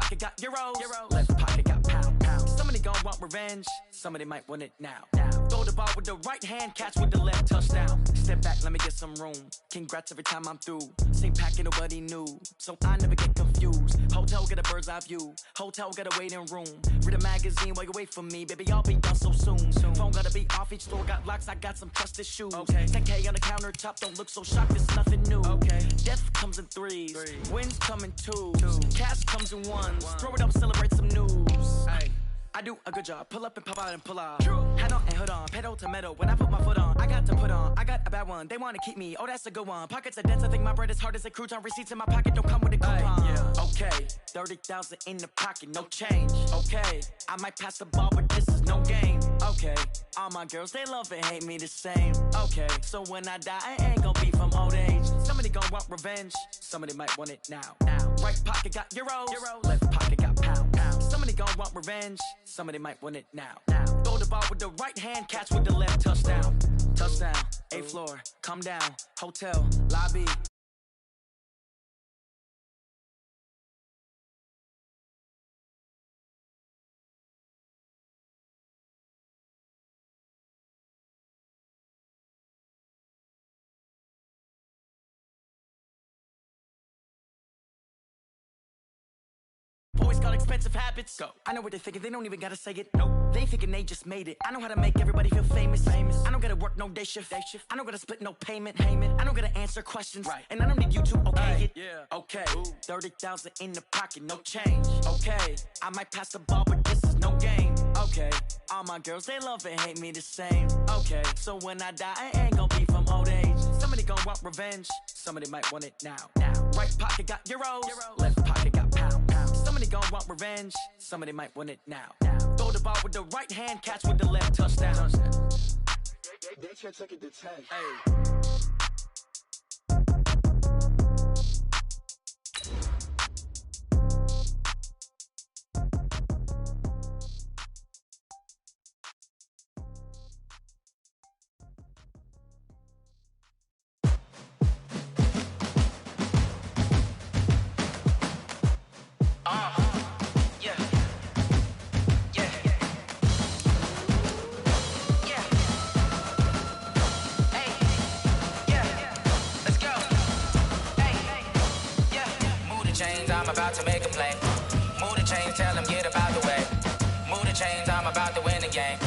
pocket got euros, left pocket got pound. Somebody gon' want revenge, somebody might want it now. Throw the ball with the right hand, catch with the left, touchdown. Step back, let me get some room. Congrats every time I'm through. Same packet, nobody knew, so I never get confused. Hotel get a bird's eye view, hotel get a waiting room. Read a magazine while you wait for me, baby, I'll be done so soon. Phone gotta be off, each store got locks, I got some trusted shoes. 10K on the countertop, don't look so shocked, it's nothing new. Death comes in threes, wins come in twos, cash comes in ones. Throw it up, celebrate some news. I do a good job, pull up and pop out and pull out. Hat on and hood on, pedal to metal. When I put my foot on, I got to put on. I got a bad one, they wanna keep me, oh that's a good one. Pockets are dense, I think my bread is hard as a crouton. Receipts in my pocket don't come with a coupon. Okay, 30,000 in the pocket, no change. Okay, I might pass the ball, but this is no game. Okay, all my girls, they love and hate me the same. Okay, so when I die, I ain't gon' be from old age. Somebody gon' want revenge, somebody might want it now. Right pocket got euros, left pocket got pound. Somebody gon' want revenge, somebody might want it now. Throw the ball with the right hand, catch with the left, touchdown. Touchdown, 8th floor, come down, hotel, lobby. Boys got expensive habits. Go. I know what they're thinking, they don't even gotta say it. Nope. They thinking they just made it. I know how to make everybody feel famous. I don't gotta work no day shift. I don't gotta split no payment. I don't gotta answer questions. And I don't need you to okay it. Okay. 30,000 in the pocket, no change. Okay. I might pass the ball, but this is no game. Okay. All my girls, they love and hate me the same. Okay. So when I die, I ain't gon' be from old age. Somebody gon' want revenge, somebody might want it now. Right pocket got euros, left pocket got pound. Somebody gon' want revenge, somebody might want it now. Throw the ball with the right hand, catch with the left, touchdown. They can't take it to 10. I'm about to make a play. Move the chains, tell them get about the way. Move the chains, I'm about to win the game.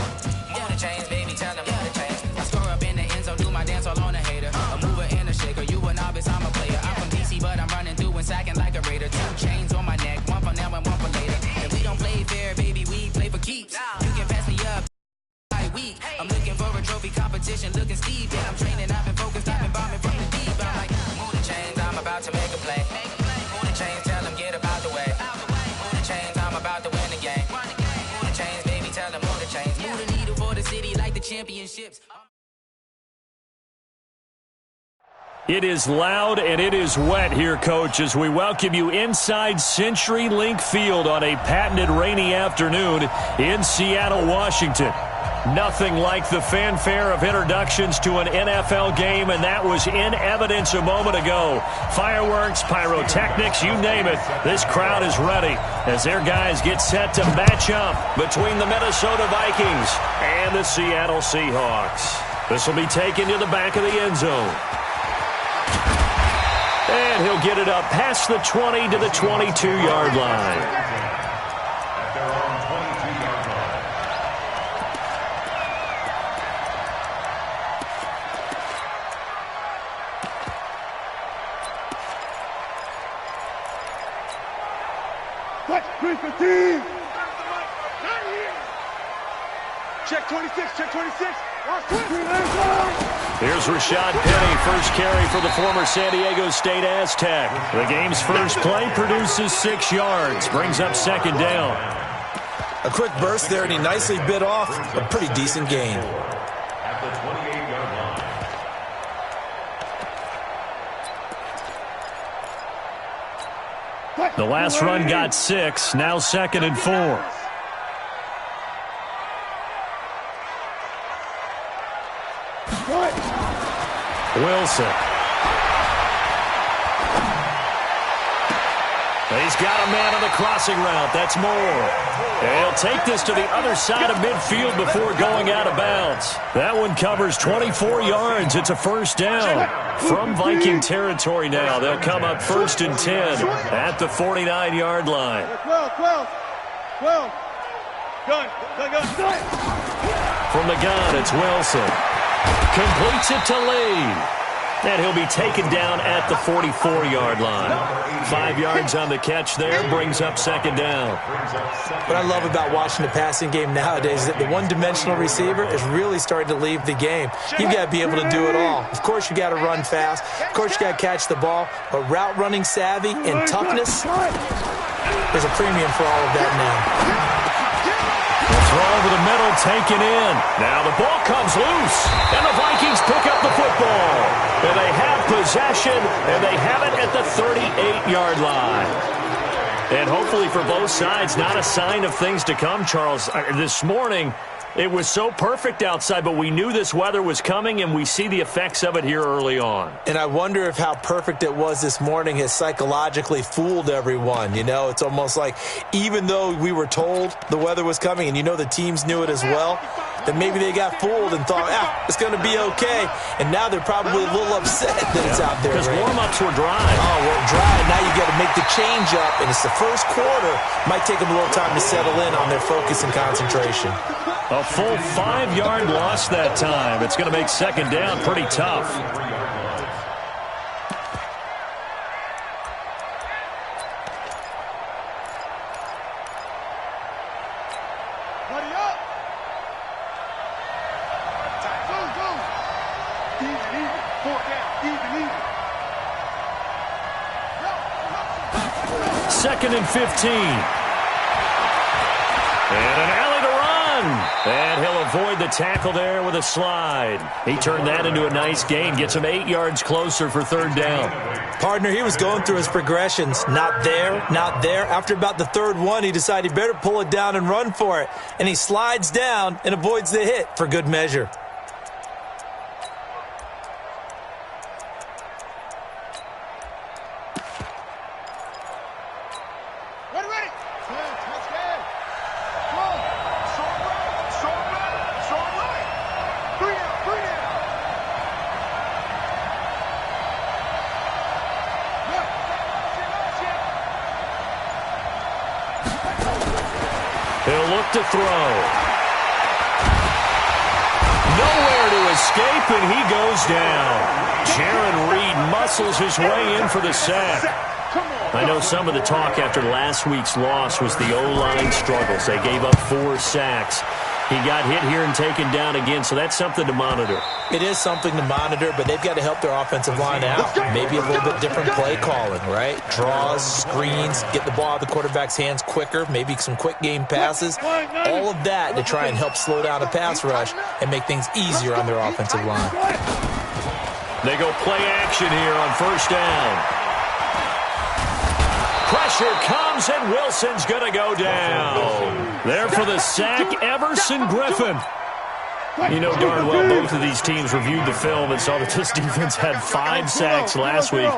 Move the chains, baby, tell them move the chains. I score up in the end zone, do my dance all on a hater. A mover and a shaker, you a novice, I'm a player. I'm from DC, but I'm running through and sacking like a raider. 2 chains on my neck, one for now and one for later. And we don't play fair, baby, we play for keeps. You can pass me up, week. I'm looking for a trophy competition, looking steep. And I'm training, I've been focused, I've been bombing from the deep. I'm like, move the chains, I'm about to make a play. Move the chains, tell them get about the way. Move the chains, I'm about to win the game. Move the chains, baby, tell them move the chains. Move the needle for the city like the championships. It is loud and it is wet here, Coach, as we welcome you inside CenturyLink Field on a patented rainy afternoon in Seattle, Washington. Nothing like the fanfare of introductions to an NFL game, and that was in evidence a moment ago. Fireworks, pyrotechnics, you name it. This crowd is ready as their guys get set to match up between the Minnesota Vikings and the Seattle Seahawks. This will be taken to the back of the end zone. And he'll get it up past the 20 to the 22-yard line. Check 26, check 26. Here's Rashad Penny, first carry for the former San Diego State Aztec. The game's first play produces 6 yards, brings up second down. A quick burst there, and he nicely bit off a pretty decent gain. At the 28-yard line. The last run got 6, now second and 4. Wilson. He's got a man on the crossing route. That's Moore. And he'll take this to the other side of midfield before going out of bounds. That one covers 24 yards. It's a first down. From Viking territory now, they'll come up 1st and 10 at the 49-yard line. 12. Gun. From the gun, it's Wilson. Completes it to Lee. And he'll be taken down at the 44-yard line. 5 yards on the catch there, brings up 2nd down. What I love about watching the passing game nowadays is that the one-dimensional receiver is really starting to leave the game. You've got to be able to do it all. Of course, you got to run fast. Of course, you got to catch the ball. But route running savvy and toughness, there's a premium for all of that now. Throw over the middle, taken in. Now the ball comes loose, and the Vikings pick up the football. And they have possession, and they have it at the 38-yard line. And hopefully for both sides, not a sign of things to come, Charles. This morning, it was so perfect outside, but we knew this weather was coming, and we see the effects of it here early on. And I wonder if how perfect it was this morning has psychologically fooled everyone. You know, it's almost like even though we were told the weather was coming, and you know the teams knew it as well, that maybe they got fooled and thought, it's going to be okay. And now they're probably a little upset that it's out there. Because warm-ups were dry. Oh, well, dry. Now you got to make the change up, and it's the first quarter. Might take them a little time to settle in on their focus and concentration. A full 5-yard loss that time. It's going to make 2nd down pretty tough. Buddy up. Go. Easy. 4 down. Easy. 2nd and 15. And an alley to run. And he'll avoid the tackle there with a slide. He turned that into a nice gain. Gets him 8 yards closer for 3rd down. Partner, he was going through his progressions. Not there. After about the 3rd one, he decided he better pull it down and run for it. And he slides down and avoids the hit for good measure. He'll look to throw. Nowhere to escape, and he goes down. Jaron Reed muscles his way in for the sack. I know some of the talk after last week's loss was the O-line struggles. They gave up 4 sacks. He got hit here and taken down again, so that's something to monitor. It is something to monitor, but they've got to help their offensive line out. Maybe a little bit different play calling, right? Draws, screens, get the ball out of the quarterback's hands quicker, maybe some quick game passes. All of that to try and help slow down a pass rush and make things easier on their offensive line. They go play action here on 1st down. Pressure comes, and Wilson's going to go down. There for the sack, Everson Griffin. You know darn well both of these teams reviewed the film and saw that this defense had 5 sacks last week.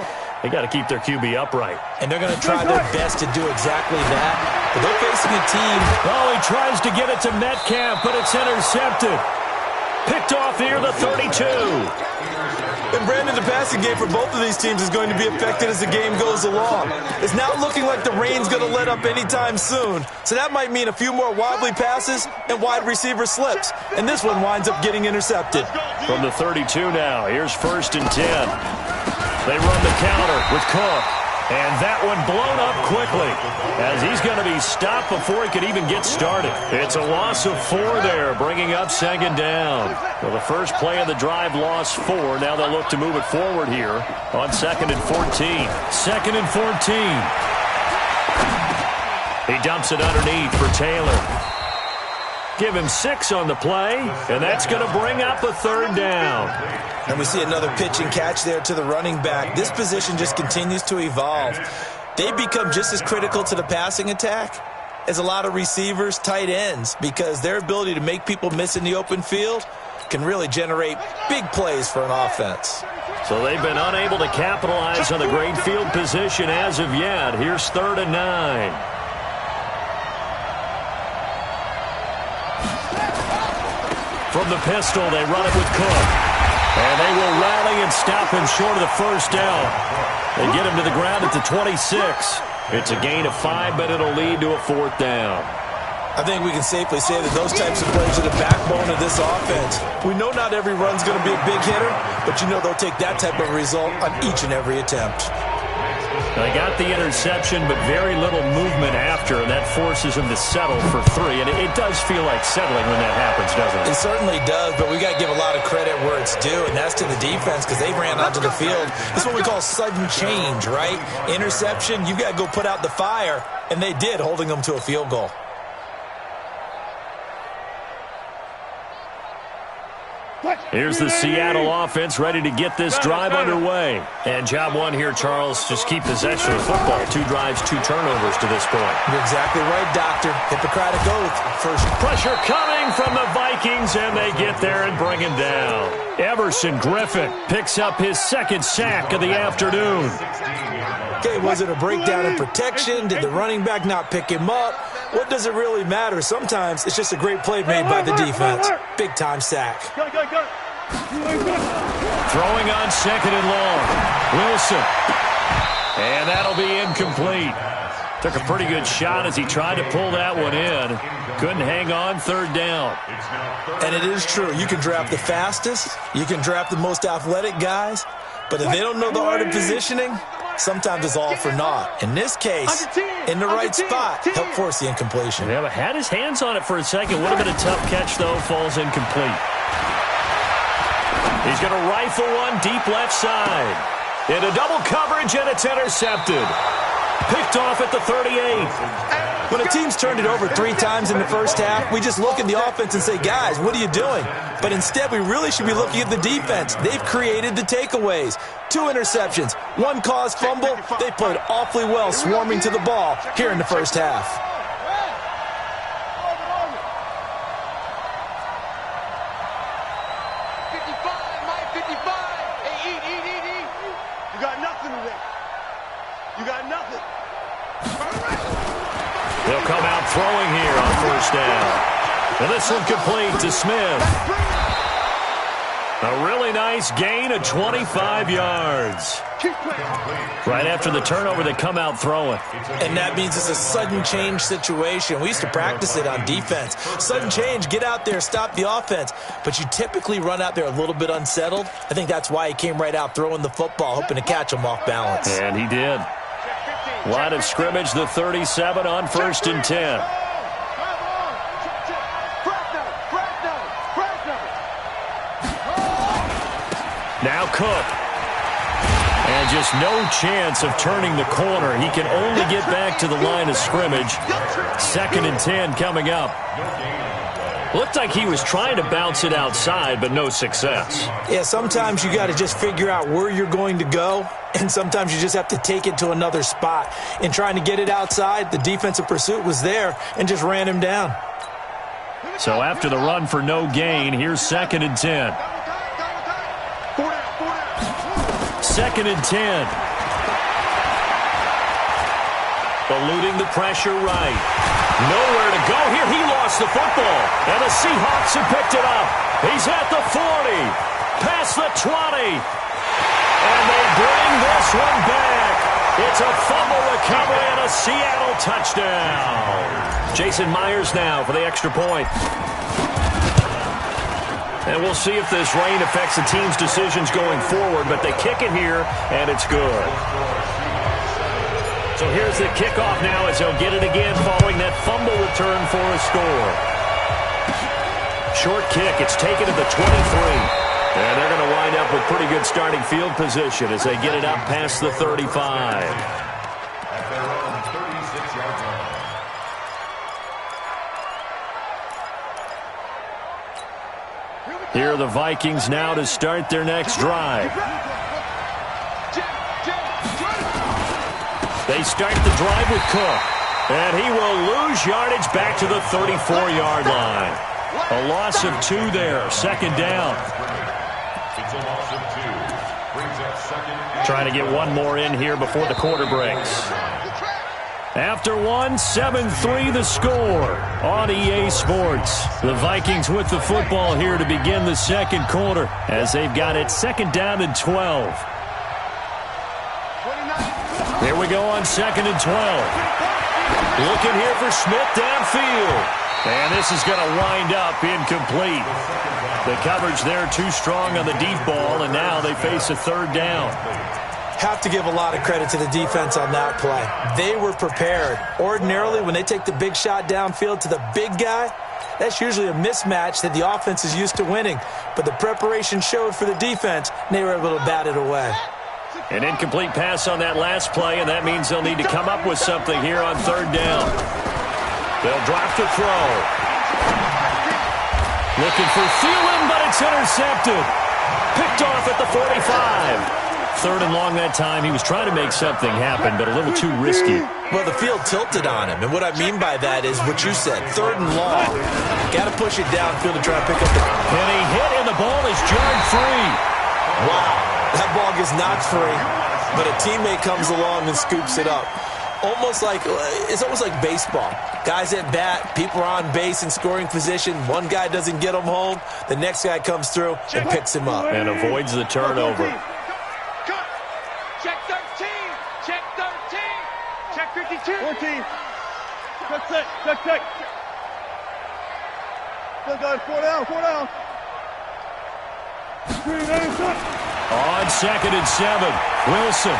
They got to keep their QB upright. And they're going to try their best to do exactly that. But they're facing a team. Oh, he tries to get it to Metcalf, but it's intercepted. Picked off near the 32. And Brandon, the passing game for both of these teams is going to be affected as the game goes along. It's not looking like the rain's going to let up anytime soon. So that might mean a few more wobbly passes and wide receiver slips. And this one winds up getting intercepted. From the 32 now, here's 1st and 10. They run the counter with Cook. And that one blown up quickly as he's going to be stopped before he could even get started. It's a loss of 4 there, bringing up 2nd down. Well, the first play of the drive lost 4. Now they'll look to move it forward here on 2nd and 14. 2nd and 14. He dumps it underneath for Taylor. Give him 6 on the play, and that's going to bring up a 3rd down. And we see another pitch and catch there to the running back. This position just continues to evolve. They become just as critical to the passing attack as a lot of receivers, tight ends, because their ability to make people miss in the open field can really generate big plays for an offense. So they've been unable to capitalize on the great field position as of yet. Here's 3rd and 9. From the pistol, they run it with Cook. And they will rally and stop him short of the first down. They get him to the ground at the 26. It's a gain of 5, but it'll lead to a 4th down. I think we can safely say that those types of plays are the backbone of this offense. We know not every run's going to be a big hitter, but you know they'll take that type of result on each and every attempt. They got the interception, but very little movement after, and that forces them to settle for 3. And it does feel like settling when that happens, doesn't it? It certainly does, but we got to give a lot of credit where it's due, and that's to the defense because they ran onto the field. This is what we call sudden change, right? Interception, you got to go put out the fire, and they did, holding them to a field goal. Here's the Seattle offense ready to get this drive underway. And job 1 here, Charles, just keep possession of the football. 2 drives, 2 turnovers to this point. You're exactly right, Doctor. Hippocratic oath. First pressure coming from the Vikings, and they get there and bring him down. Everson Griffin picks up his 2nd sack of the afternoon. Okay, was it a breakdown in protection? Did the running back not pick him up? What does it really matter? Sometimes it's just a great play made by the defense. Big-time sack. Go. Throwing on 2nd and long. Wilson. And that'll be incomplete. Took a pretty good shot as he tried to pull that one in. Couldn't hang on, 3rd down. And it is true. You can draft the fastest. You can draft the most athletic guys. But if they don't know the art of positioning, sometimes it's all for naught. In this case, in the right spot, help force the incompletion. Yeah, but had his hands on it for a second. Would have been a tough catch, though. Falls incomplete. He's going to rifle one deep left side. Into double coverage, and it's intercepted. Picked off at the 38. When a team's turned it over 3 times in the first half, we just look at the offense and say, guys, what are you doing? But instead, we really should be looking at the defense. They've created the takeaways. 2 interceptions, 1 caused fumble. They played awfully well swarming to the ball here in the first half. You got nothing today. You got nothing. They'll come out throwing here on 1st down. And this one complete to Smith. A really nice gain of 25 yards. Right after the turnover, they come out throwing. And that means it's a sudden change situation. We used to practice it on defense. Sudden change, get out there, stop the offense. But you typically run out there a little bit unsettled. I think that's why he came right out throwing the football, hoping to catch him off balance. And he did. Line of scrimmage, the 37 on 1st and 10. Now Cook. And just no chance of turning the corner. He can only get back to the line of scrimmage. 2nd and 10 coming up. Looked like he was trying to bounce it outside, but no success. Yeah, sometimes you got to just figure out where you're going to go, and sometimes you just have to take it to another spot. In trying to get it outside, the defensive pursuit was there and just ran him down. So after the run for no gain, here's 2nd and 10. 2nd and 10. Eluding the pressure right. Nowhere to go here. He lost the football. And the Seahawks have picked it up. He's at the 40. Past the 20. And they bring this one back. It's a fumble recovery and a Seattle touchdown. Jason Myers now for the extra point. And we'll see if this rain affects the team's decisions going forward, but they kick it here, and it's good. So here's the kickoff now as they'll get it again following that fumble return for a score. Short kick. It's taken to the 23. And they're going to wind up with pretty good starting field position as they get it up past the 35. Here are the Vikings now to start their next drive. They start the drive with Cook. And he will lose yardage back to the 34-yard line. A loss of 2 there. 2nd down. It's a loss of 2. Brings Trying to get one more in here before the quarter breaks. After one, 7-3 the score on EA Sports. The Vikings with the football here to begin the second quarter as they've got it second down and 12. Here we go on second and 12. Looking here for Smith downfield. And this is going to wind up incomplete. The coverage there too strong on the deep ball, and now they face a third down. Have to give a lot of credit to the defense on that play. They were prepared. Ordinarily, when they take the big shot downfield to the big guy, that's usually a mismatch that the offense is used to winning. But the preparation showed for the defense, and they were able to bat it away. An incomplete pass on that last play, and that means they'll need to come up with something here on third down. They'll drop to throw. Looking for Thielen, but it's intercepted. Picked off at the 45. Third and long that time. He was trying to make something happen, but a little too risky. Well, the field tilted on him, and what I mean by that is what you said. Third and long. Got to push it downfield to try to pick up the... And he hit, and the ball is jarred free. Wow. That ball gets knocked free, but a teammate comes along and scoops it up. It's almost like baseball. Guys at bat, people are on base in scoring position. One guy doesn't get him home. The next guy comes through and picks him up. And avoids the turnover. Check 13. Check 13. Check 52. 14. Check. Still got 4 down. 4 down. On second and 7, Wilson.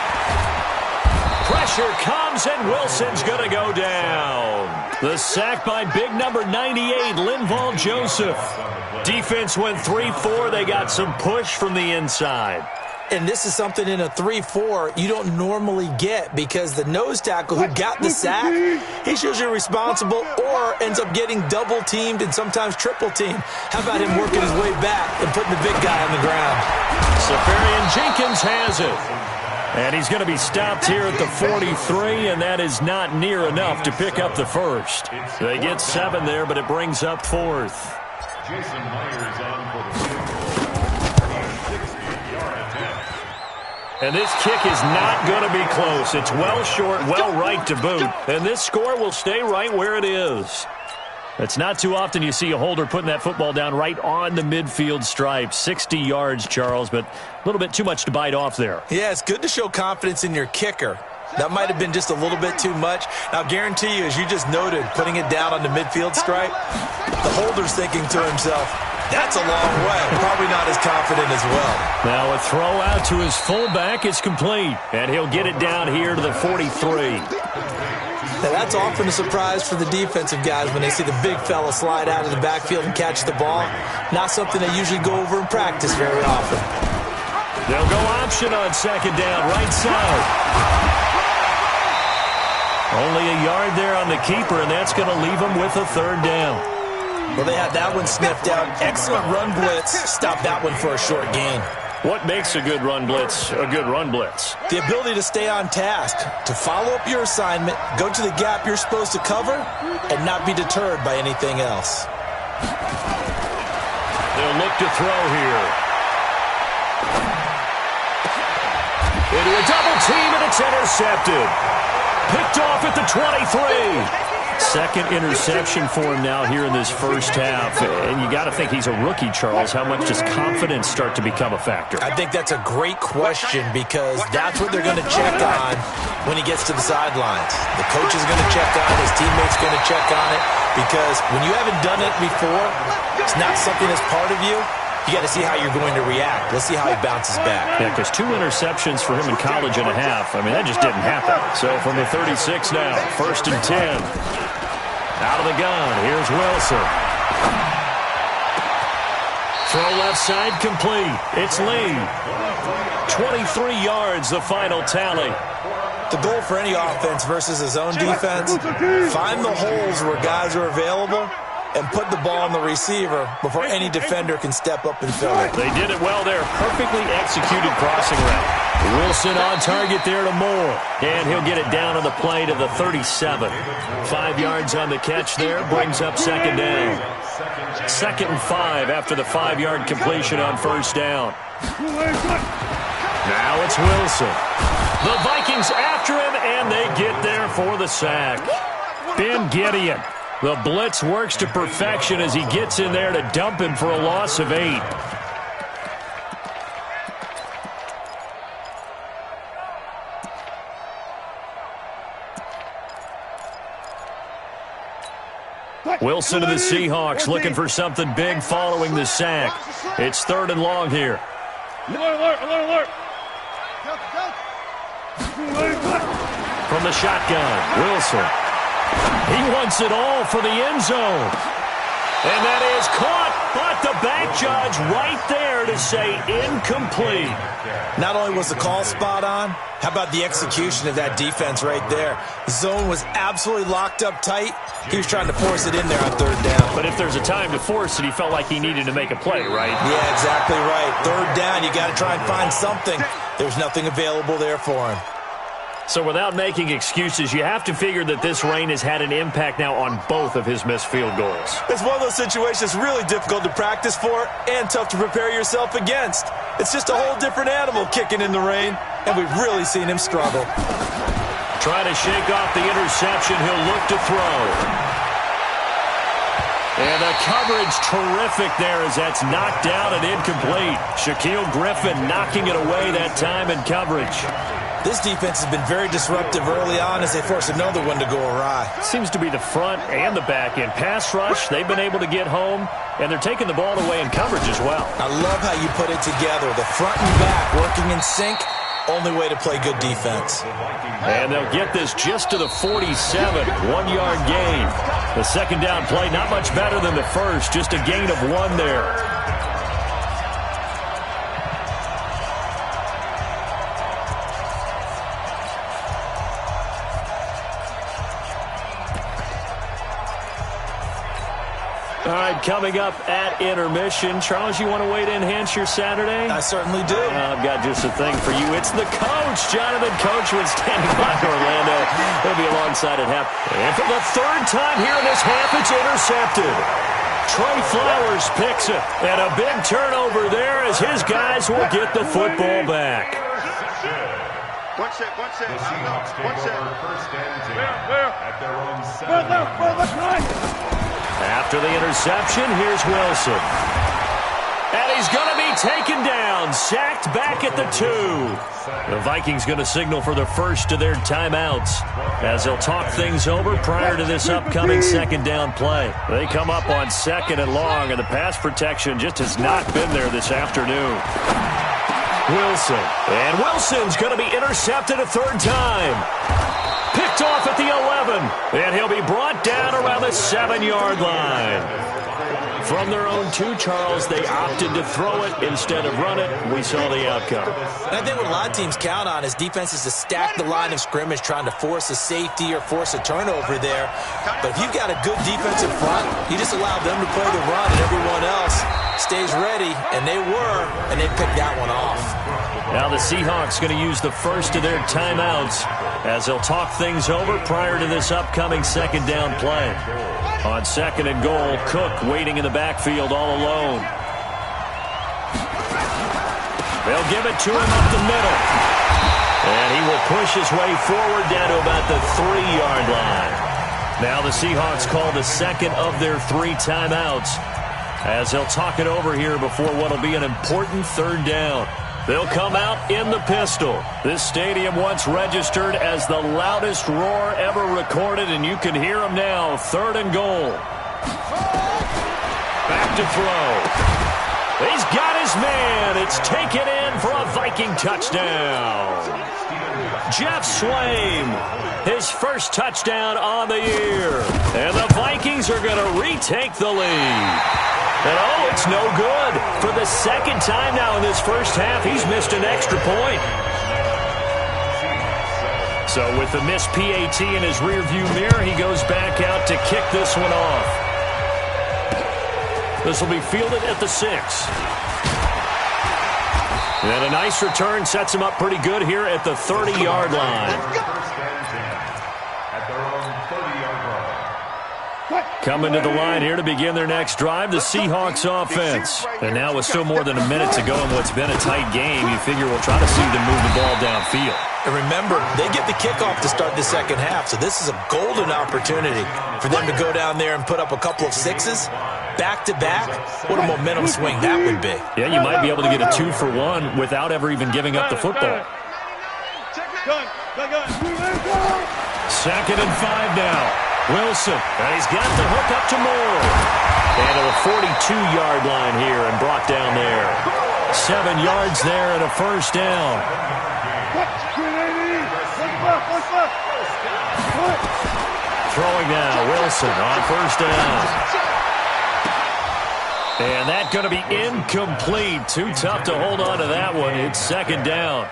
Pressure comes, and Wilson's going to go down. The sack by big number 98, Linval Joseph. Defense went 3-4. They got some push from the inside. And this is something in a 3-4 you don't normally get because the nose tackle who got the sack, he's usually responsible or ends up getting double-teamed and sometimes triple-teamed. How about him working his way back and putting the big guy on the ground? Safarian Jenkins has it. And he's going to be stopped here at the 43, and that is not near enough to pick up the first. They get 7 there, but it brings up fourth. Jason Myers on for the 60-yard attempt. And this kick is not going to be close. It's well short, well right to boot. And this score will stay right where it is. It's not too often you see a holder putting that football down right on the midfield stripe. 60 yards, Charles, but a little bit too much to bite off there. Yeah, it's good to show confidence in your kicker. That might have been just a little bit too much. Now, I'll guarantee you, as you just noted, putting it down on the midfield stripe, the holder's thinking to himself, that's a long way. Probably not as confident as well. Now a throw out to his fullback is complete, and he'll get it down here to the 43. Now, that's often a surprise for the defensive guys when they see the big fella slide out of the backfield and catch the ball. Not something they usually go over in practice very often. They'll go option on second down, right side. Only a yard there on the keeper, and that's going to leave them with a third down. Well, they had that one sniffed out. Excellent run blitz. Stop that one for a short gain. What makes a good run blitz a good run blitz? The ability to stay on task, to follow up your assignment, go to the gap you're supposed to cover, and not be deterred by anything else. They'll look to throw here. Into a double team, and it's intercepted. Picked off at the 23. Second interception for him now here in this first half. And you got to think he's a rookie, Charles. How much does confidence start to become a factor? I think that's a great question because that's what they're going to check on when he gets to the sidelines. The coach is going to check on it. His teammates going to check on it because when you haven't done it before, it's not something that's part of you. You got to see how you're going to react. Let's see how he bounces back. Yeah, because 2 interceptions for him in college and a half. I mean, that just didn't happen. So from the 36 now, 1st and 10. Out of the gun, here's Wilson. Throw left side complete. It's Lee. 23 yards, the final tally. The goal for any offense versus his own defense, find the holes where guys are available and put the ball on the receiver before any defender can step up and fill it. They did it well there. Perfectly executed crossing route. Wilson on target there to Moore. And he'll get it down on the play to the 37. 5 yards on the catch there. Brings up second down. 2nd and 5 after the 5-yard completion on first down. Now it's Wilson. The Vikings after him, and they get there for the sack. Ben Gideon. The blitz works to perfection as he gets in there to dump him for a loss of 8. Wilson to the Seahawks looking for something big following the sack. It's 3rd and long here. Alert. From the shotgun, Wilson. He wants it all for the end zone. And that is caught, but the back judge right there to say incomplete. Not only was the call spot on, how about the execution of that defense right there? The zone was absolutely locked up tight. He was trying to force it in there on 3rd down. But if there's a time to force it, he felt like he needed to make a play, right? Yeah, exactly right. 3rd down, you got to try and find something. There's nothing available there for him. So without making excuses, you have to figure that this rain has had an impact now on both of his missed field goals. It's one of those situations really difficult to practice for and tough to prepare yourself against. It's just a whole different animal kicking in the rain, and we've really seen him struggle. Trying to shake off the interception, he'll look to throw. And the coverage terrific there as that's knocked down and incomplete. Shaquille Griffin knocking it away that time in coverage. This defense has been very disruptive early on as they force another one to go awry. Seems to be the front and the back end. Pass rush, they've been able to get home, and they're taking the ball away in coverage as well. I love how you put it together. The front and back working in sync, only way to play good defense. And they'll get this just to the 47, 1-yard gain. The second down play, not much better than the first, just a gain of 1 there. All right, coming up at intermission. Charles, you want to wait to enhance your Saturday? I certainly do. I've got just a thing for you. It's the coach, Jonathan Coachman, standing by Orlando. He'll be alongside at half. And for the 3rd time here in this half, it's intercepted. Trey Flowers picks it. And a big turnover there as his guys will get the football back. One set. The Seahawks take over 1st and 10 at their own 7. After the interception, here's Wilson. And he's going to be taken down, sacked back at the 2. The Vikings going to signal for the first of their timeouts as they'll talk things over prior to this upcoming 2nd down play. They come up on 2nd and long, and the pass protection just has not been there this afternoon. Wilson. And Wilson's going to be intercepted a 3rd time. Picked off at the 11, and he'll be brought down around the 7-yard line. From their own 2, Charles, they opted to throw it instead of run it. We saw the outcome. And I think what a lot of teams count on is defenses to stack the line of scrimmage, trying to force a safety or force a turnover there. But if you've got a good defensive front, you just allow them to play the run, and everyone else stays ready, and they were, and they picked that one off. Now the Seahawks going to use the first of their timeouts as they'll talk things over prior to this upcoming 2nd down play. On 2nd and goal, Cook waiting in the backfield all alone. They'll give it to him up the middle. And he will push his way forward down to about the 3-yard line. Now the Seahawks call the 2nd of their 3 timeouts as they'll talk it over here before what will be an important 3rd down. They'll come out in the pistol. This stadium once registered as the loudest roar ever recorded, and you can hear them now. 3rd and goal. Back to throw. He's got his man. It's taken in for a Viking touchdown. Jeff Swaim, his first touchdown on the year. And the Vikings are going to retake the lead. And oh, it's no good. For the 2nd time now in this first half, he's missed an extra point. So with the missed PAT in his rearview mirror, he goes back out to kick this one off. This will be fielded at the 6. And a nice return sets him up pretty good here at the 30-yard line. At their own 30-yard line. Coming to the line here to begin their next drive, the Seahawks offense. And now with still more than a minute to go in what's been a tight game, you figure we'll try to see them move the ball downfield. And remember, they get the kickoff to start the second half, so this is a golden opportunity for them to go down there and put up a couple of sixes back-to-back. What a momentum swing that would be. Yeah, you might be able to get a 2-for-1 without ever even giving up the football. Second and 5 now. Wilson, and he's got the hook up to Moore. And to the 42-yard line here and brought down there. 7 yards there and a first down. Throwing now, Wilson on first down. And that's going to be incomplete. Too tough to hold on to that one. It's second down.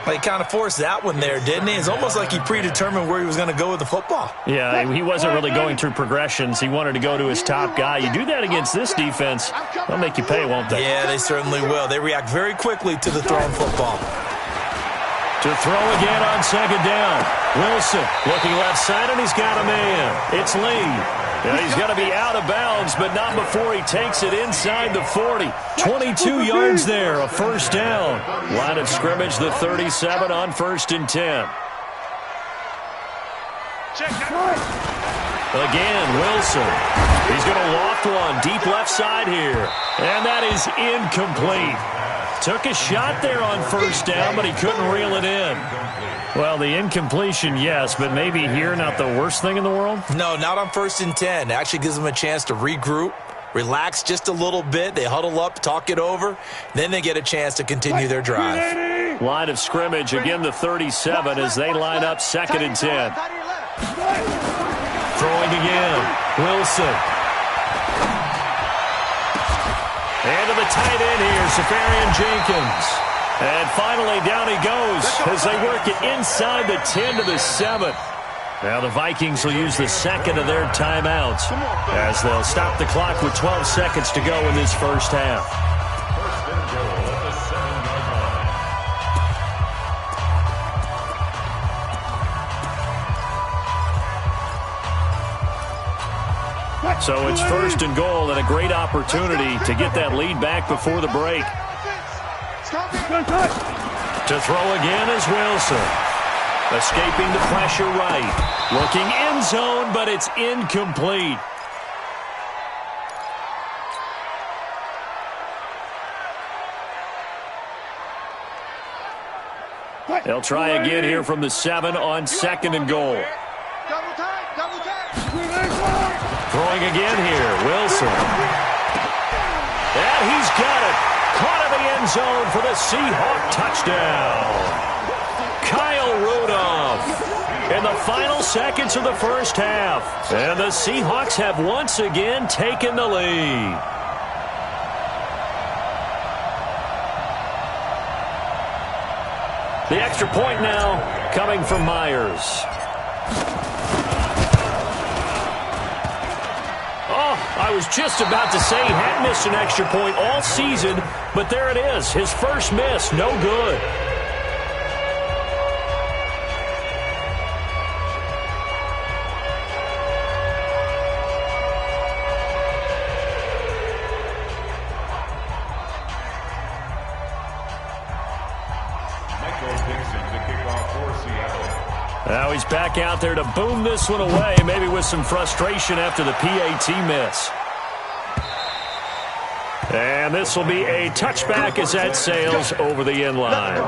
Well, he kind of forced that one there, didn't he? It's almost like he predetermined where he was going to go with the football. Yeah, he wasn't really going through progressions. He wanted to go to his top guy. You do that against this defense, they'll make you pay, won't they? Yeah, they certainly will. They react very quickly to the thrown football. To throw again on second down. Wilson looking left side, and he's got a man. It's Lee. Yeah, he's going to be out of bounds, but not before he takes it inside the 40. 22 yards there, a first down. Line of scrimmage, the 37 on 1st and 10. Again, Wilson. He's going to loft one deep left side here. And that is incomplete. Took a shot there on first down, but he couldn't reel it in. Well, the incompletion, yes, but maybe here not the worst thing in the world? No, not on 1st and 10. It actually gives them a chance to regroup, relax just a little bit. They huddle up, talk it over. Then they get a chance to continue their drive. Line of scrimmage, again the 37 as they line up 2nd and 10. Throwing again, Wilson. And to the tight end here, Safarian Jenkins. And finally, down he goes as they work it inside the 10 to the 7. Now the Vikings will use the second of their timeouts as they'll stop the clock with 12 seconds to go in this first half. So it's 1st and goal and a great opportunity to get that lead back before the break. To throw again is Wilson. Escaping the pressure right. Looking end zone, but it's incomplete. They'll try again here from the 7 on 2nd and goal. Throwing again here, Wilson. And he's got it. Caught in the end zone for the Seahawk touchdown. Kyle Rudolph in the final seconds of the first half. And the Seahawks have once again taken the lead. The extra point now coming from Myers. I was just about to say he hadn't missed an extra point all season, but there it is. His first miss, no good. Now he's back out there to boom this one away, maybe with some frustration after the PAT miss. And this will be a touchback as that sails over the end line.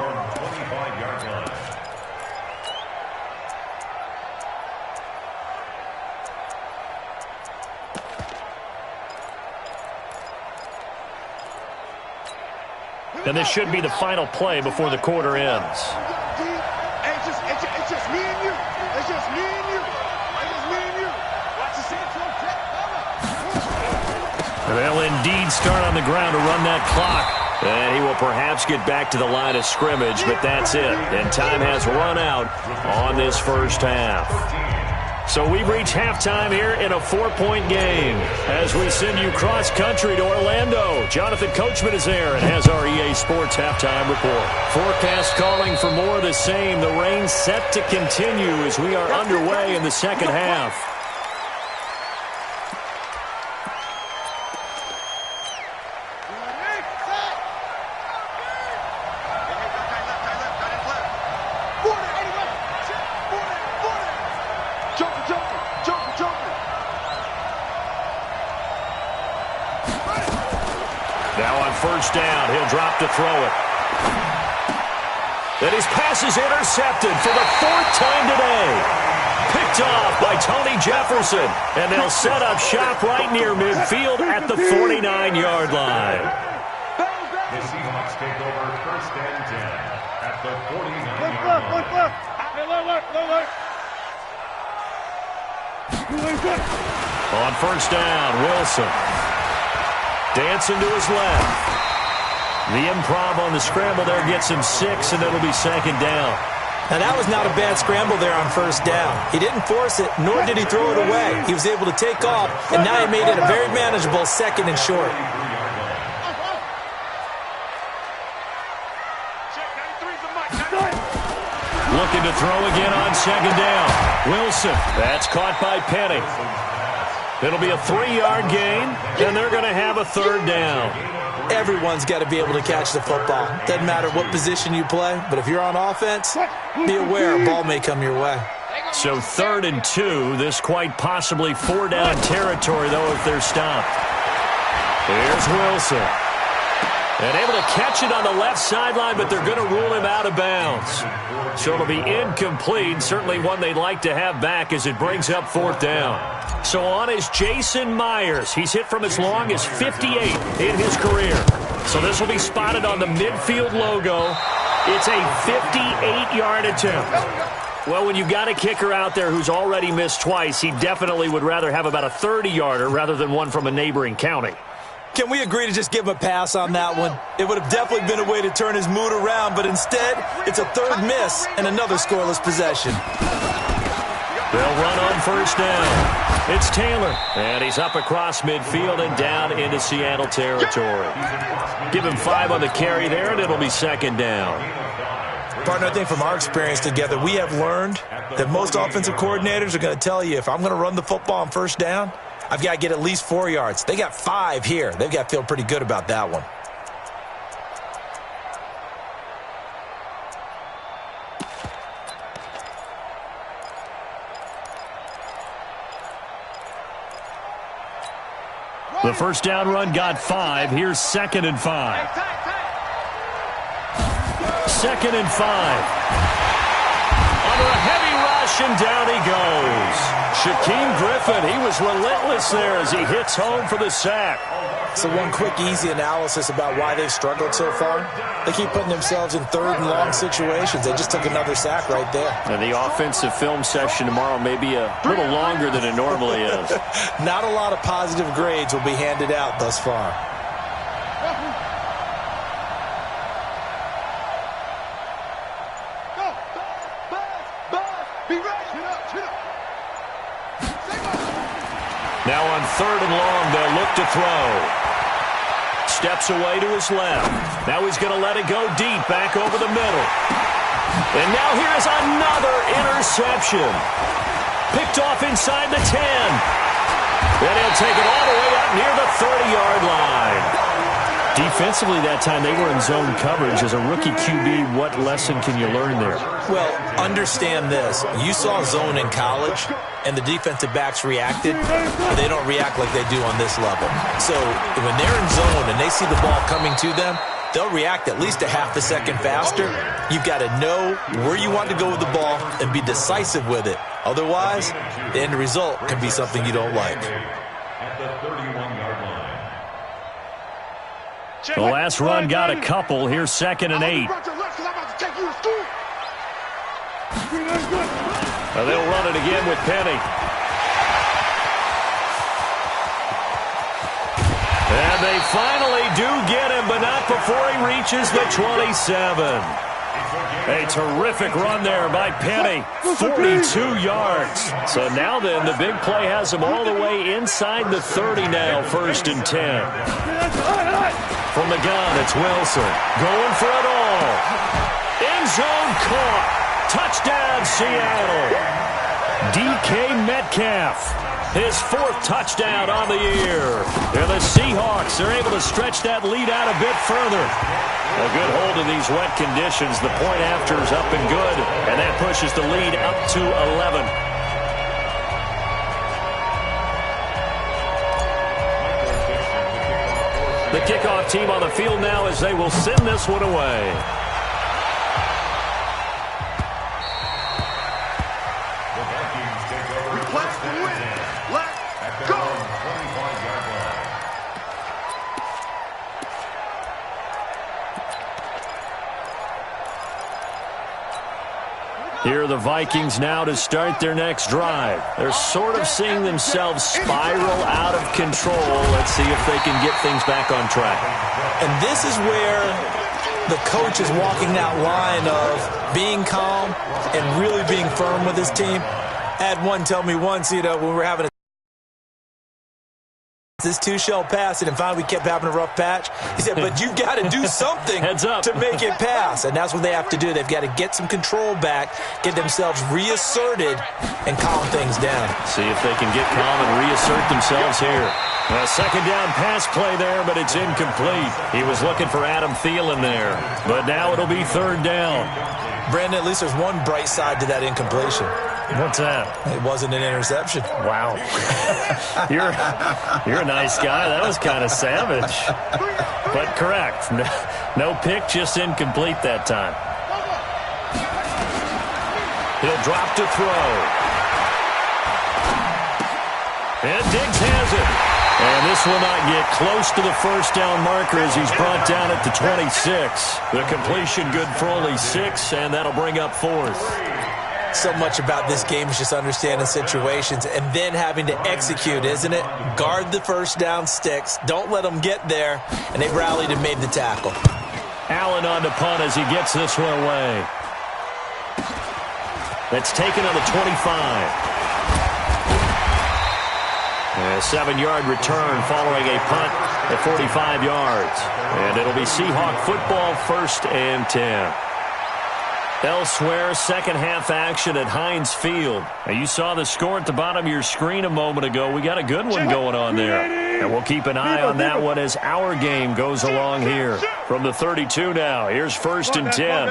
And this should be the final play before the quarter ends. It's just me and you. It's just me and you. It's just me and you. Watch the central check. They'll indeed start on the ground to run that clock. And he will perhaps get back to the line of scrimmage, but that's it. And time has run out on this first half. So we've reached halftime here in a 4-point game. As we send you cross-country to Orlando, Jonathan Coachman is there and has our EA Sports halftime report. Forecast calling for more of the same. The rain set to continue as we are underway in the second half. Now on first down, he'll drop to throw it. And his pass is intercepted for the 4th time today. Picked off by Tony Jefferson. And they'll set up shop right near midfield at the 49-yard line. The Seahawks take over first and 10 at the 49-yard line. On first down, Wilson. Dancing to his left. The improv on the scramble there gets him 6, and it'll be second down. Now, that was not a bad scramble there on first down. He didn't force it, nor did he throw it away. He was able to take off, and now he made it a very manageable 2nd and short. Looking to throw again on second down. Wilson. That's caught by Penny. It'll be a 3-yard gain, and they're going to have a 3rd down. Everyone's got to be able to catch the football. Doesn't matter what position you play, but if you're on offense, be aware a ball may come your way. So 3rd and 2, this quite possibly 4-down territory, though, if they're stopped. Here's Wilson. And able to catch it on the left sideline, but they're going to rule him out of bounds. So it'll be incomplete, certainly one they'd like to have back as it brings up 4th down. So on is Jason Myers. He's hit from as long as 58 in his career. So this will be spotted on the midfield logo. It's a 58-yard attempt. Well, when you've got a kicker out there who's already missed twice, he definitely would rather have about a 30-yarder rather than one from a neighboring county. Can we agree to just give him a pass on that one? It would have definitely been a way to turn his mood around, but instead, it's a 3rd miss and another scoreless possession. They'll run on first down. It's Taylor, and he's up across midfield and down into Seattle territory. Give him 5 on the carry there, and it'll be 2nd down. Partner, I think from our experience together, we have learned that most offensive coordinators are going to tell you, if I'm going to run the football on first down, I've got to get at least 4 yards. They got 5 here. They've got to feel pretty good about that one. The first down run got 5. Here's 2nd and 5. 2nd and 5. Under a heavy rush, and down he goes. Shaquem Griffin, he was relentless there as he hits home for the sack. So one quick, easy analysis about why they've struggled so far. They keep putting themselves in 3rd and long situations. They just took another sack right there. And the offensive film session tomorrow may be a little longer than it normally is. Not a lot of positive grades will be handed out thus far. Now on 3rd and long, they'll look to throw. Steps away to his left. Now he's going to let it go deep, back over the middle. And now here's another interception. Picked off inside the 10. And he'll take it all the way up near the 30-yard line. Defensively that time, they were in zone coverage. As a rookie QB, what lesson can you learn there? Well, understand this. You saw zone in college, and the defensive backs reacted, but they don't react like they do on this level. So when they're in zone and they see the ball coming to them, they'll react at least a half a second faster. You've got to know where you want to go with the ball and be decisive with it. Otherwise, the end result can be something you don't like. At the 31-yard line. The last run got a couple. Here's 2nd and 8. They'll run it again with Penny. And they finally do get him, but not before he reaches the 27. A terrific run there by Penny. 42 yards. So now then, the big play has him all the way inside the 30 now, 1st and 10. From the gun, it's Wilson. Going for it all. End zone caught. Touchdown, Seattle. DK Metcalf. His 4th touchdown on the year. And the Seahawks are able to stretch that lead out a bit further. A good hold in these wet conditions. The point after is up and good. And that pushes the lead up to 11. The kickoff team on the field now as they will send this one away. Here are the Vikings now to start their next drive. They're sort of seeing themselves spiral out of control. Let's see if they can get things back on track. And this is where the coach is walking that line of being calm and really being firm with his team. I had one tell me once, when we were having this two-shell pass, and finally we kept having a rough patch. He said, but you've got to do something to make it pass. And that's what they have to do. They've got to get some control back, get themselves reasserted, and calm things down. See if they can get calm and reassert themselves here. A second down pass play there, but it's incomplete. He was looking for Adam Thielen there. But now it'll be third down. Brandon, at least there's one bright side to that incompletion. What's that? It wasn't an interception. Wow. You're a nice guy. That was kind of savage. But correct. No pick, just incomplete that time. He'll drop to throw. And Diggs has it. And this will not get close to the first down marker as he's brought down at the 26. The completion good for only 6, and that'll bring up fourth. So much about this game is just understanding situations and then having to execute, isn't it? Guard the first down sticks. Don't let them get there. And they rallied and made the tackle. Allen on the punt as he gets this one away. That's taken on the 25. A 7-yard return following a punt at 45 yards. And it'll be Seahawk football, 1st and 10. Elsewhere, second half action at Heinz Field. Now, you saw the score at the bottom of your screen a moment ago. We got a good one going on there. And we'll keep an eye on that one as our game goes along here. From the 32 now, here's 1st and 10.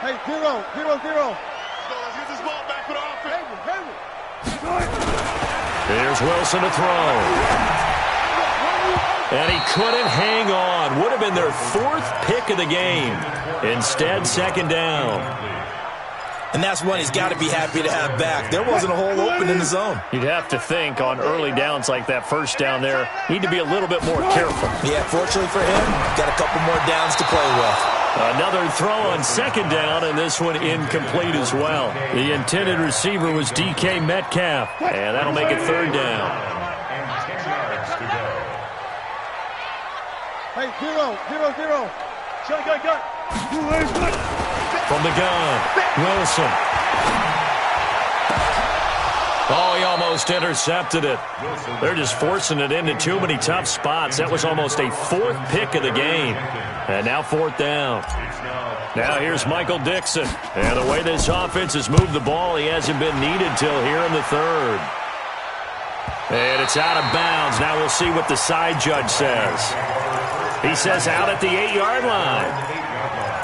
Hey, 0-0-0. Let's get this ball back for the offense. Here's Wilson to throw. And he couldn't hang on. Would have been their 4th pick of the game. Instead, second down. And that's one he's got to be happy to have back. There wasn't a hole open in the zone. You'd have to think on early downs like that first down there, need to be a little bit more careful. Yeah, fortunately for him, got a couple more downs to play with. Another throw on second down, and this one incomplete as well. The intended receiver was DK Metcalf, and that'll make it third down. Hey, 0-0-0. Gun. From the gun, Wilson. Oh, he almost intercepted it. They're just forcing it into too many tough spots. That was almost a 4th pick of the game. And now 4th down. Now here's Michael Dixon. And the way this offense has moved the ball, he hasn't been needed till here in the 3rd. And it's out of bounds. Now we'll see what the side judge says. He says out at the 8-yard line.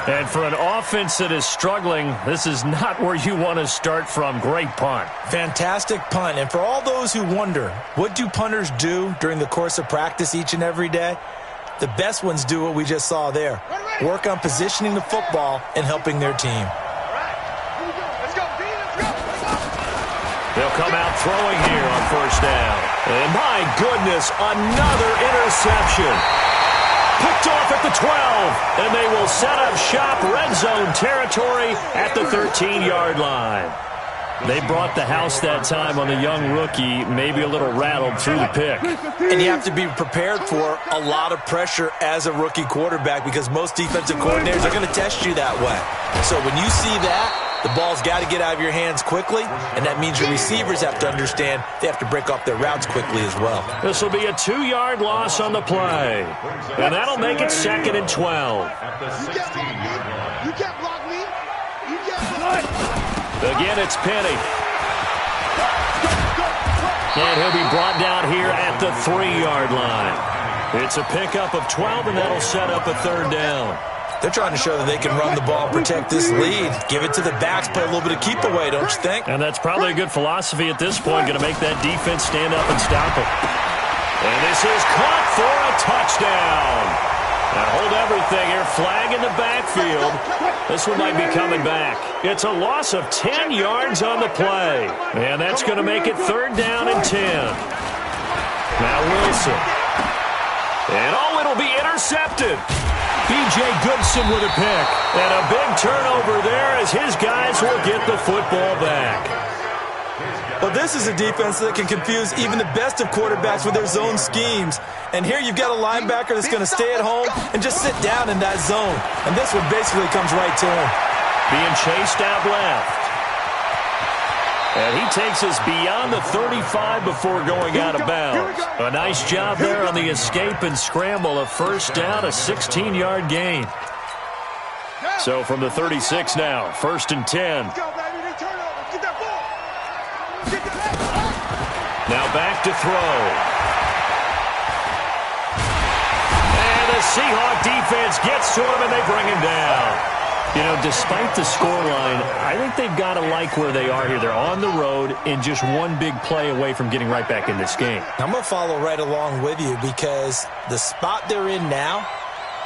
And for an offense that is struggling, this is not where you want to start from. Great punt. Fantastic punt. And for all those who wonder, what do punters do during the course of practice each and every day? The best ones do what we just saw there. Work on positioning the football and helping their team. They'll come out throwing here on first down. And my goodness, another interception. Picked off at the 12, and they will set up shop, red zone territory at the 13-yard line. They brought the house that time on the young rookie, maybe a little rattled through the pick. And you have to be prepared for a lot of pressure as a rookie quarterback because most defensive coordinators are going to test you that way. So when you see that, the ball's got to get out of your hands quickly, and that means your receivers have to understand they have to break off their routes quickly as well. This will be a 2-yard loss on the play, and that'll make it 2nd and 12. You can't block me. You can't block me. Again, it's Penny. And he'll be brought down here at the 3-yard line. It's a pickup of 12, and that'll set up a 3rd down. They're trying to show that they can run the ball, protect this lead. Give it to the backs, play a little bit of keep away, don't you think? And that's probably a good philosophy at this point, going to make that defense stand up and stop them. And this is caught for a touchdown. Now hold everything here. Flag in the backfield. This one might be coming back. It's a loss of 10 yards on the play. And that's going to make it 3rd down and 10. Now Wilson. And it'll be intercepted. B.J. Goodson with a pick. And a big turnover there as his guys will get the football back. Well, this is a defense that can confuse even the best of quarterbacks with their zone schemes. And here you've got a linebacker that's going to stay at home and just sit down in that zone. And this one basically comes right to him. Being chased out left. And he takes us beyond the 35 before going out of bounds. A nice job there on the escape and scramble. A 1st down, a 16-yard gain. So from the 36 now, 1st and 10. Now back to throw. And the Seahawk defense gets to him and they bring him down. You know, despite the scoreline, I think they've got to like where they are here. They're on the road and just one big play away from getting right back in this game. I'm going to follow right along with you because the spot they're in now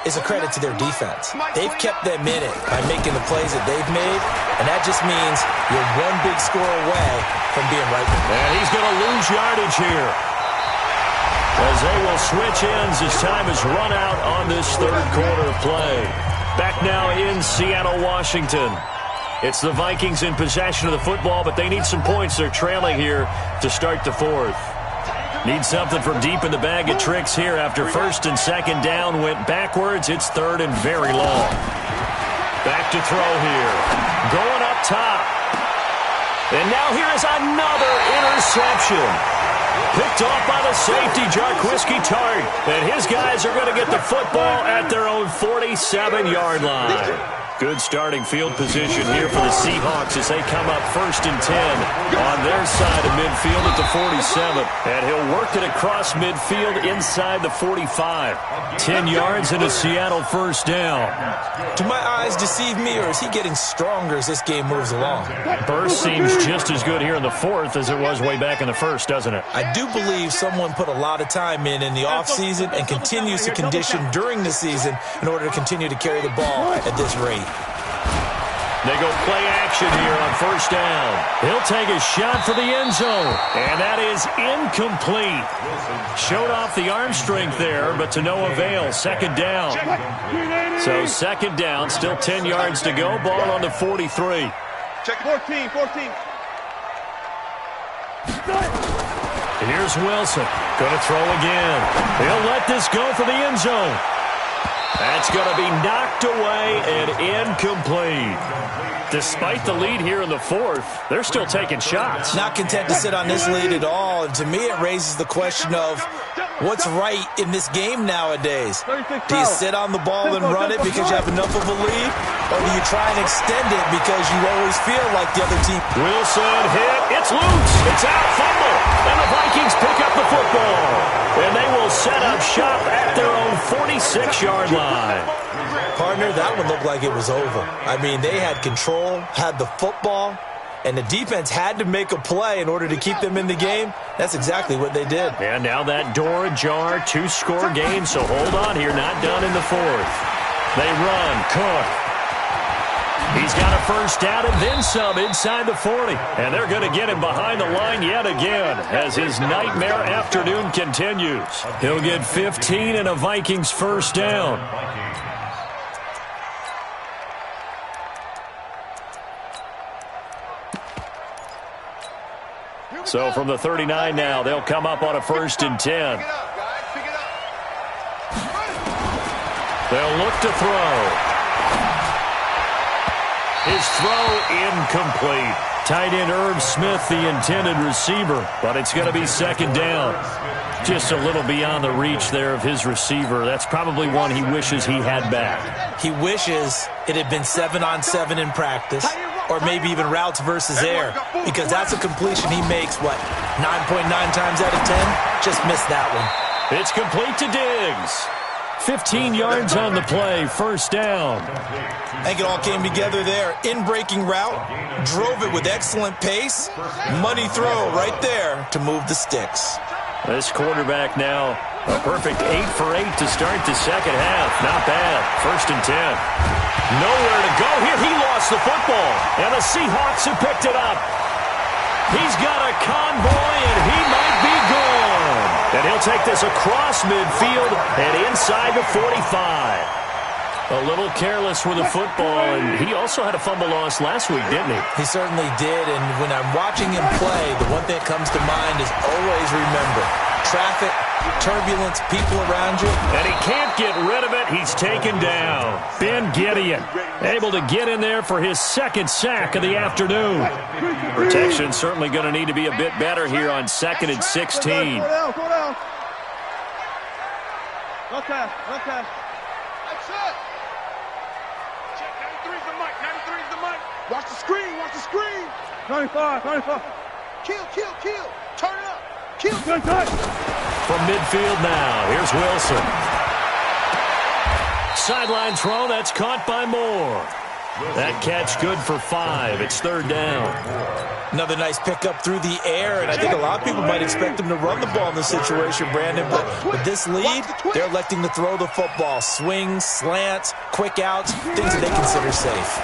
is a credit to their defense. They've kept them in it by making the plays that they've made, and that just means you're one big score away from being right there. And he's going to lose yardage here as they will switch ends as time has run out on this 3rd quarter of play. Back now in Seattle, Washington. It's the Vikings in possession of the football, but they need some points. They're trailing here to start the 4th. Need something from deep in the bag of tricks here after 1st and 2nd down went backwards. It's 3rd and very long. Back to throw here. Going up top. And now here is another interception. Picked off by the safety, Jarquiski Tart. And his guys are going to get the football at their own 47-yard line. Good starting field position here for the Seahawks as they come up 1st and 10 on their side of midfield at the 47. And he'll work it across midfield inside the 45. 10 yards and a Seattle 1st down. Do my eyes deceive me, or is he getting stronger as this game moves along? Burst seems just as good here in the 4th as it was way back in the 1st, doesn't it? I do believe someone put a lot of time in the offseason and continues to condition during the season in order to continue to carry the ball at this rate. They go play action here on 1st down. He'll take a shot for the end zone. And that is incomplete. Showed off the arm strength there, but to no avail. 2nd down. So 2nd down, still 10 yards to go. Ball on the 43. Check 14. Here's Wilson. Going to throw again. He'll let this go for the end zone. That's going to be knocked away and incomplete. Despite the lead here in the 4th, they're still taking shots. Not content to sit on this lead at all. And to me, it raises the question of what's right in this game nowadays. Do you sit on the ball and run it because you have enough of a lead? Or do you try and extend it because you always feel like the other team? Wilson hit. It's loose. It's out. Fumble. And the Vikings pick up the football. And they will set up shop at their own 46-yard line. Partner, that one looked like it was over. I mean, they had control, had the football, and the defense had to make a play in order to keep them in the game. That's exactly what they did. And now that door ajar, 2-score game, so hold on here, not done in the 4th. They run, Cook. He's got a 1st down and then some inside the 40. And they're going to get him behind the line yet again as his nightmare afternoon continues. He'll get 15 and a Vikings 1st down. So from the 39 now, they'll come up on a 1st and 10. They'll look to throw. His throw incomplete. Tight end Irv Smith, the intended receiver, but it's going to be 2nd down. Just a little beyond the reach there of his receiver. That's probably one he wishes he had back. He wishes it had been 7-on-7 in practice, or maybe even routes versus air, because that's a completion he makes, 9.9 times out of 10? Just missed that one. It's complete to Diggs. 15 yards on the play, 1st down. I think it all came together there. In-breaking route, drove it with excellent pace. Money throw right there to move the sticks. This quarterback now, a perfect 8 for 8 to start the second half. Not bad. 1st and 10. Nowhere to go here. He lost the football, and the Seahawks have picked it up. He's got a convoy, and he might be gone. And he'll take this across midfield and inside the 45. A little careless with the football, and he also had a fumble loss last week, didn't he? He certainly did, and when I'm watching him play, the one thing that comes to mind is always remember, traffic, turbulence, people around you. And he can't get rid of it. He's taken down. Ben Gideon able to get in there for his 2nd sack of the afternoon. Protection certainly going to need to be a bit better here on 2nd and 16. Go down. No pass. That's it. Check 93's the mic. 93's the mic. Watch the screen. 95. Kill. Turn it up. Kill. From midfield now, here's Wilson. Sideline throw, that's caught by Moore. That catch good for 5. It's 3rd down. Another nice pickup through the air, and I think a lot of people might expect him to run the ball in this situation, Brandon, but with this lead, they're electing to throw the football. Swings, slants, quick outs, things that they consider safe.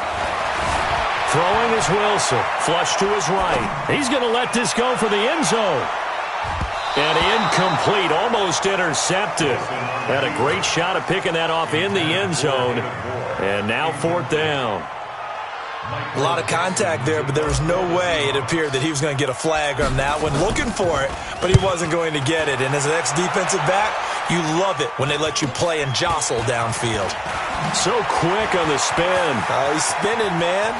Throwing is Wilson. Flush to his right. He's going to let this go for the end zone. And incomplete, almost intercepted. Had a great shot at picking that off in the end zone. And now 4th down. A lot of contact there, but there was no way it appeared that he was going to get a flag on that one. Looking for it, but he wasn't going to get it. And as an ex-defensive back, you love it when they let you play and jostle downfield. So quick on the spin. He's spinning, man.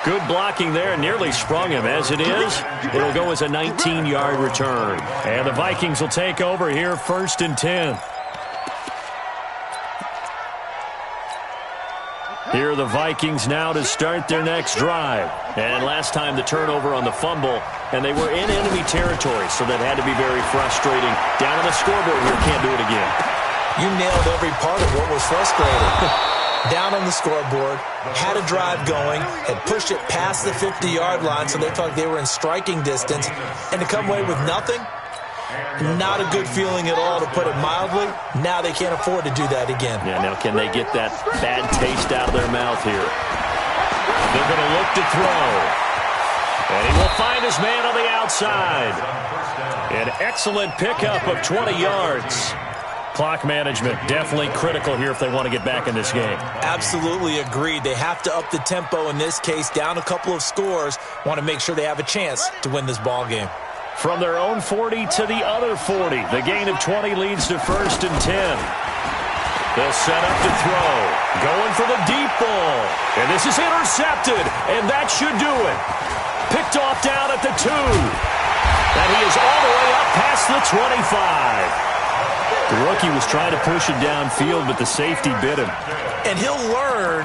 Good blocking there, nearly sprung him. As it is, it'll go as a 19-yard return. And the Vikings will take over here, 1st and 10. Here are the Vikings now to start their next drive. And last time the turnover on the fumble, and they were in enemy territory, so that had to be very frustrating. Down on the scoreboard here, can't do it again. You nailed every part of what was frustrating. Down on the scoreboard, had a drive going, had pushed it past the 50-yard line, so they felt like they were in striking distance, and to come away with nothing, not a good feeling at all, to put it mildly. Now they can't afford to do that again. Yeah, now can they get that bad taste out of their mouth here? They're going to look to throw. And he will find his man on the outside. An excellent pickup of 20 yards. Clock management definitely critical here if they want to get back in this game. Absolutely agreed. They have to up the tempo in this case, down a couple of scores. Want to make sure they have a chance to win this ball game. From their own 40 to the other 40. The gain of 20 leads to 1st and 10. They'll set up to throw. Going for the deep ball. And this is intercepted. And that should do it. Picked off down at the 2. And he is all the way up past the 25. The rookie was trying to push it downfield, but the safety bit him. And he'll learn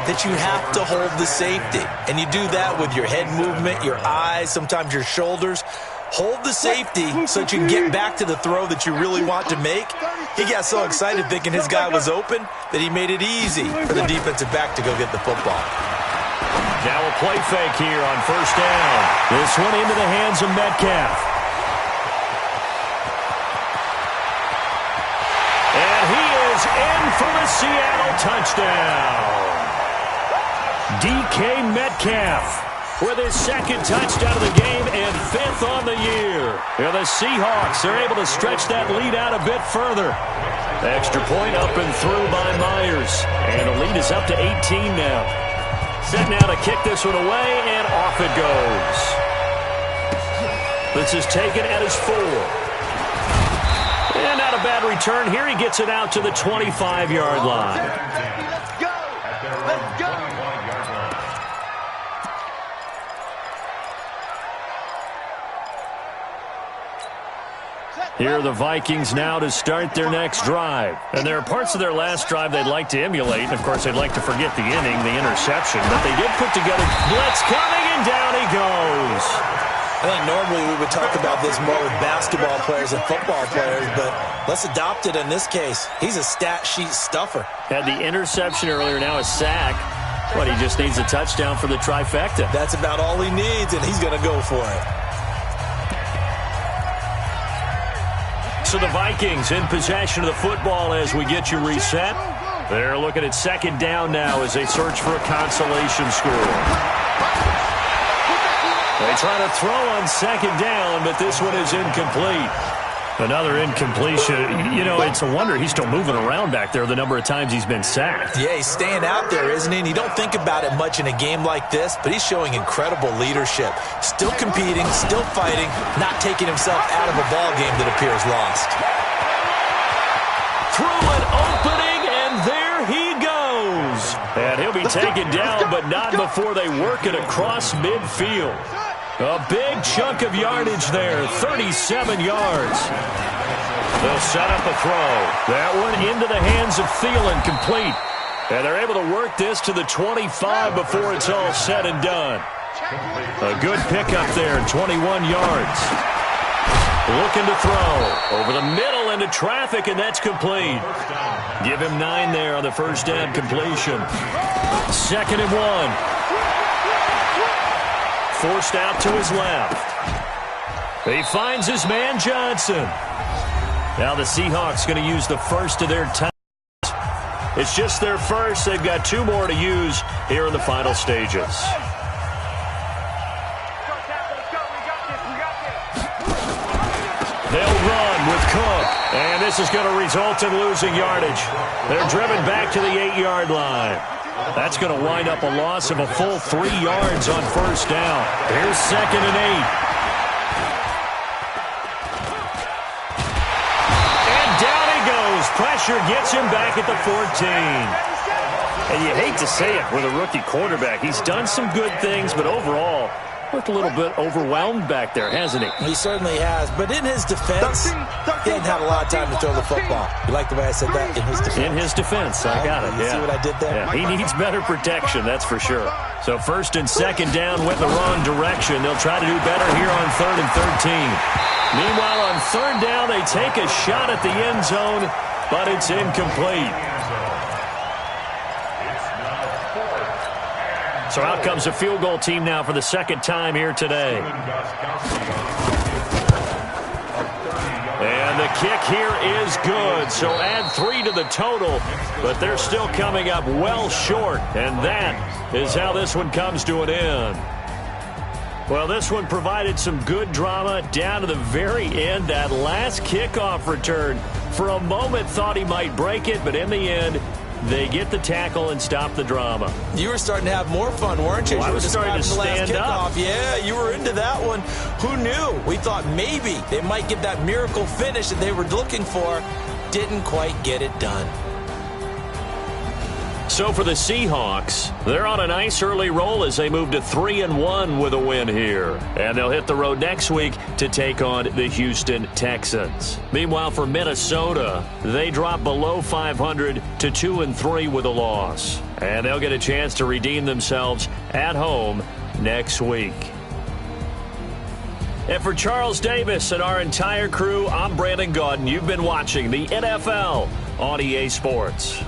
that you have to hold the safety. And you do that with your head movement, your eyes, sometimes your shoulders. Hold the safety so that you can get back to the throw that you really want to make. He got so excited thinking his guy was open that he made it easy for the defensive back to go get the football. Now a play fake here on 1st down. This one into the hands of Metcalf. And he is in for the Seattle touchdown. DK Metcalf with his 2nd touchdown of the game and 5th on the year. And the Seahawks are able to stretch that lead out a bit further. Extra point up and through by Myers. And the lead is up to 18 now. Set now to kick this one away, and off it goes. This is taken at his 4. And not a bad return here. He gets it out to the 25-yard line. Let's go! Let's go! Here are the Vikings now to start their next drive. And there are parts of their last drive they'd like to emulate. And, of course, they'd like to forget the inning, the interception. But they did put together blitz coming, and down he goes. I think normally we would talk about this more with basketball players and football players, but let's adopt it in this case. He's a stat sheet stuffer. Had the interception earlier, now a sack. But he just needs a touchdown for the trifecta. That's about all he needs, and he's going to go for it. So the Vikings in possession of the football as we get you reset. They're looking at second down now as they search for a consolation score. They try to throw on second down, but this one is incomplete. Another incompletion. You know, it's a wonder he's still moving around back there the number of times he's been sacked. Yeah, he's staying out there, isn't he? And you don't think about it much in a game like this, but he's showing incredible leadership. Still competing, still fighting, not taking himself out of a ball game that appears lost. Through an opening, and there he goes. And he'll be taken down, but not before they work it across midfield. A big chunk of yardage there, 37 yards. They'll set up a throw. That one into the hands of Thielen, complete. And they're able to work this to the 25 before it's all said and done. A good pickup there, 21 yards. Looking to throw. Over the middle into traffic, and that's complete. Give him 9 there on the first down completion. 2nd and 1. Forced out to his left. He finds his man Johnson. Now the Seahawks going to use the first of their times. It's just their first. They've got 2 more to use here in the final stages. They'll run with Cook, and this is going to result in losing yardage. They're driven back to the 8-yard line. That's going to wind up a loss of a full 3 yards on first down. Here's 2nd and 8. And down he goes. Pressure gets him back at the 14. And you hate to say it with a rookie quarterback. He's done some good things, but overall, looked a little bit overwhelmed back there, hasn't he? He certainly has. But in his defense, he hasn't had a lot of time to throw the football. You like the way I said that? In his defense. In his defense. I got it. You see what I did there? Yeah, he needs better protection, that's for sure. So 1st and 2nd down went the wrong direction. They'll try to do better here on 3rd and 13. Meanwhile, on 3rd down, they take a shot at the end zone, but it's incomplete. So out comes a field goal team now for the 2nd time here today. And the kick here is good. So add 3 to the total, but they're still coming up well short. And that is how this one comes to an end. Well, this one provided some good drama down to the very end. That last kickoff return, for a moment thought he might break it, but in the end, they get the tackle and stop the drama. You were starting to have more fun, weren't you? Well, I was starting to stand up. Yeah, you were into that one. Who knew? We thought maybe they might get that miracle finish that they were looking for. Didn't quite get it done. So for the Seahawks, they're on a nice early roll as they move to 3-1 with a win here. And they'll hit the road next week to take on the Houston Texans. Meanwhile, for Minnesota, they drop below 500 to 2-3 with a loss. And they'll get a chance to redeem themselves at home next week. And for Charles Davis and our entire crew, I'm Brandon Gaudin. You've been watching the NFL on EA Sports.